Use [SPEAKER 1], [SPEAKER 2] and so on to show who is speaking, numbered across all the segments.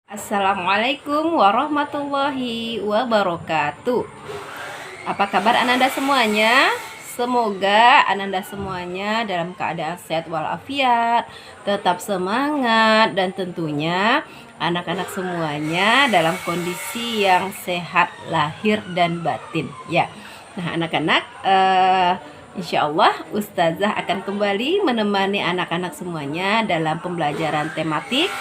[SPEAKER 1] Assalamualaikum warahmatullahi wabarakatuh. Apa kabar Ananda semuanya? Semoga Ananda semuanya dalam keadaan sehat walafiat, tetap semangat, dan tentunya anak-anak semuanya dalam kondisi yang sehat lahir dan batin ya. Nah anak-anak, insya Allah Ustazah akan kembali menemani anak-anak semuanya dalam pembelajaran tematik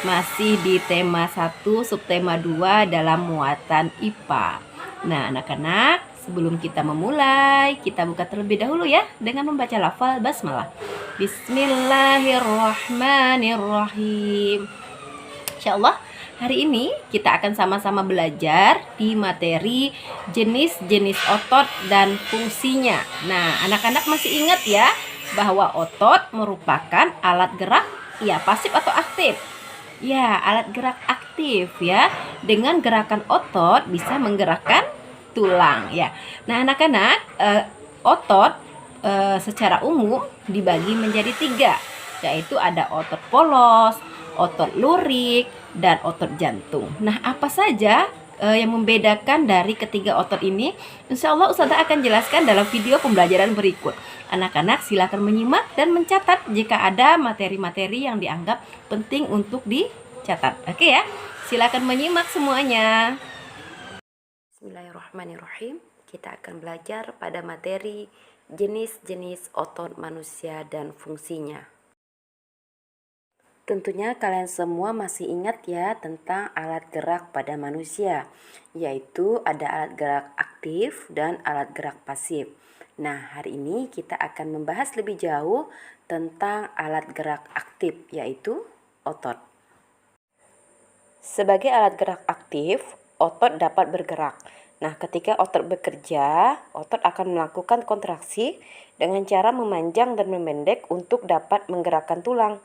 [SPEAKER 1] masih di tema 1 subtema 2 dalam muatan IPA. Nah anak-anak, sebelum kita memulai, kita buka terlebih dahulu ya dengan membaca lafal basmalah. Bismillahirrahmanirrahim. Insyaallah hari ini kita akan sama-sama belajar di materi jenis-jenis otot dan fungsinya. Nah anak-anak masih ingat ya bahwa otot merupakan alat gerak ya pasif atau aktif? Ya, alat gerak aktif ya. Dengan gerakan otot bisa menggerakkan tulang ya. Nah, anak-anak, otot secara umum dibagi menjadi 3, yaitu ada otot polos, otot lurik, dan otot jantung. Nah, apa saja yang membedakan dari ketiga otot ini? Insya Allah Ustazah akan jelaskan dalam video pembelajaran berikut. Anak-anak silakan menyimak dan mencatat jika ada materi-materi yang dianggap penting untuk dicatat. Oke ya, silakan menyimak semuanya. Bismillahirrahmanirrahim. Kita akan belajar pada materi jenis-jenis otot manusia dan fungsinya. Tentunya kalian semua masih ingat ya tentang alat gerak pada manusia, yaitu ada alat gerak aktif dan alat gerak pasif. Nah, hari ini kita akan membahas lebih jauh tentang alat gerak aktif, yaitu otot. Sebagai alat gerak aktif, otot dapat bergerak. Nah, ketika otot bekerja, otot akan melakukan kontraksi dengan cara memanjang dan memendek untuk dapat menggerakkan tulang.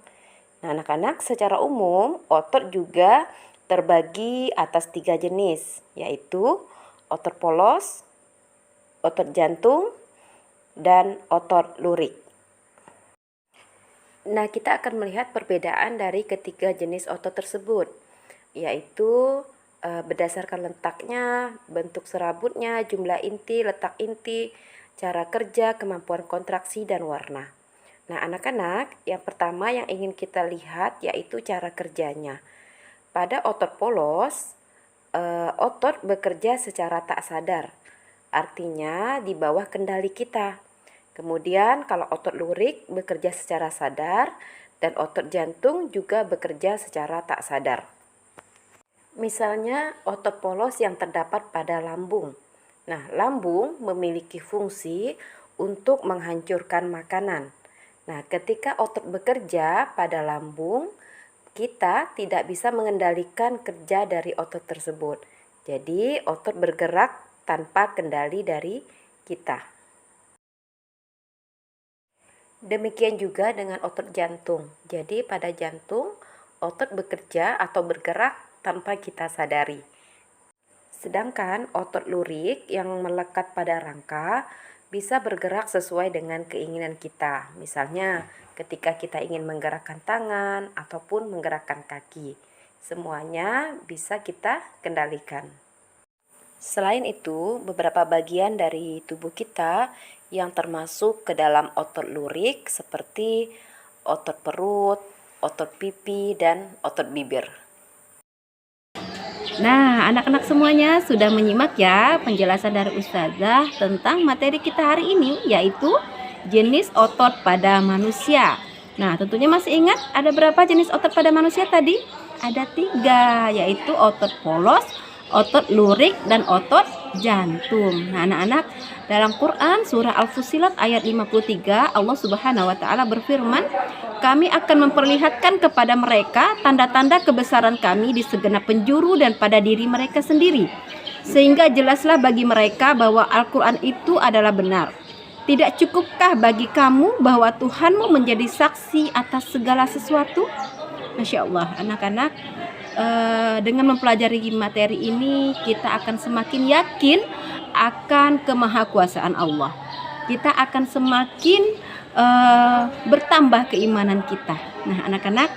[SPEAKER 1] Nah, anak-anak, secara umum otot juga terbagi atas 3 jenis, yaitu otot polos, otot jantung, dan otot lurik. Nah, kita akan melihat perbedaan dari ketiga jenis otot tersebut, yaitu berdasarkan letaknya, bentuk serabutnya, jumlah inti, letak inti, cara kerja, kemampuan kontraksi, dan warna. Nah, anak-anak, yang pertama yang ingin kita lihat yaitu cara kerjanya. Pada otot polos, otot bekerja secara tak sadar, artinya di bawah kendali kita. Kemudian kalau otot lurik bekerja secara sadar dan otot jantung juga bekerja secara tak sadar. Misalnya otot polos yang terdapat pada lambung. Nah, lambung memiliki fungsi untuk menghancurkan makanan. Nah, ketika otot bekerja pada lambung, kita tidak bisa mengendalikan kerja dari otot tersebut. Jadi, otot bergerak tanpa kendali dari kita. Demikian juga dengan otot jantung. Jadi, pada jantung, otot bekerja atau bergerak tanpa kita sadari. Sedangkan otot lurik yang melekat pada rangka bisa bergerak sesuai dengan keinginan kita. Misalnya ketika kita ingin menggerakkan tangan ataupun menggerakkan kaki. Semuanya bisa kita kendalikan. Selain itu, beberapa bagian dari tubuh kita yang termasuk ke dalam otot lurik seperti otot perut, otot pipi, dan otot bibir. Nah, anak-anak semuanya sudah menyimak ya penjelasan dari Ustazah tentang materi kita hari ini, yaitu jenis otot pada manusia. Nah, tentunya masih ingat ada berapa jenis otot pada manusia tadi? Ada 3, yaitu otot polos, otot lurik, dan otot jantung. Nah, anak-anak, dalam Quran surah Al-Fussilat ayat 53, Allah Subhanahu wa taala berfirman, "Kami akan memperlihatkan kepada mereka tanda-tanda kebesaran Kami di segenap penjuru dan pada diri mereka sendiri, sehingga jelaslah bagi mereka bahwa Al-Quran itu adalah benar. Tidak cukupkah bagi kamu bahwa Tuhanmu menjadi saksi atas segala sesuatu?" Masya Allah, anak-anak, dengan mempelajari materi ini kita akan semakin yakin akan kemahakuasaan Allah. Kita akan semakin bertambah keimanan kita. Nah, anak-anak,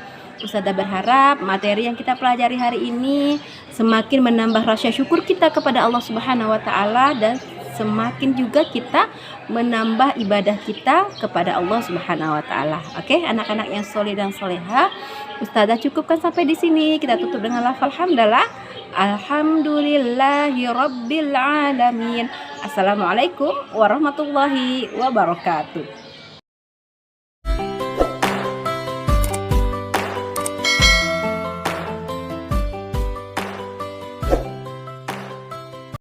[SPEAKER 1] Ustazah berharap materi yang kita pelajari hari ini semakin menambah rasa syukur kita kepada Allah Subhanahu wa taala dan semakin juga kita menambah ibadah kita kepada Allah Subhanahu wa taala. Oke, anak-anak yang soleh dan soleha, Ustazah cukupkan sampai di sini. Kita tutup dengan lafal hamdalah. Alhamdulillahirabbil alamin. Assalamualaikum warahmatullahi wabarakatuh.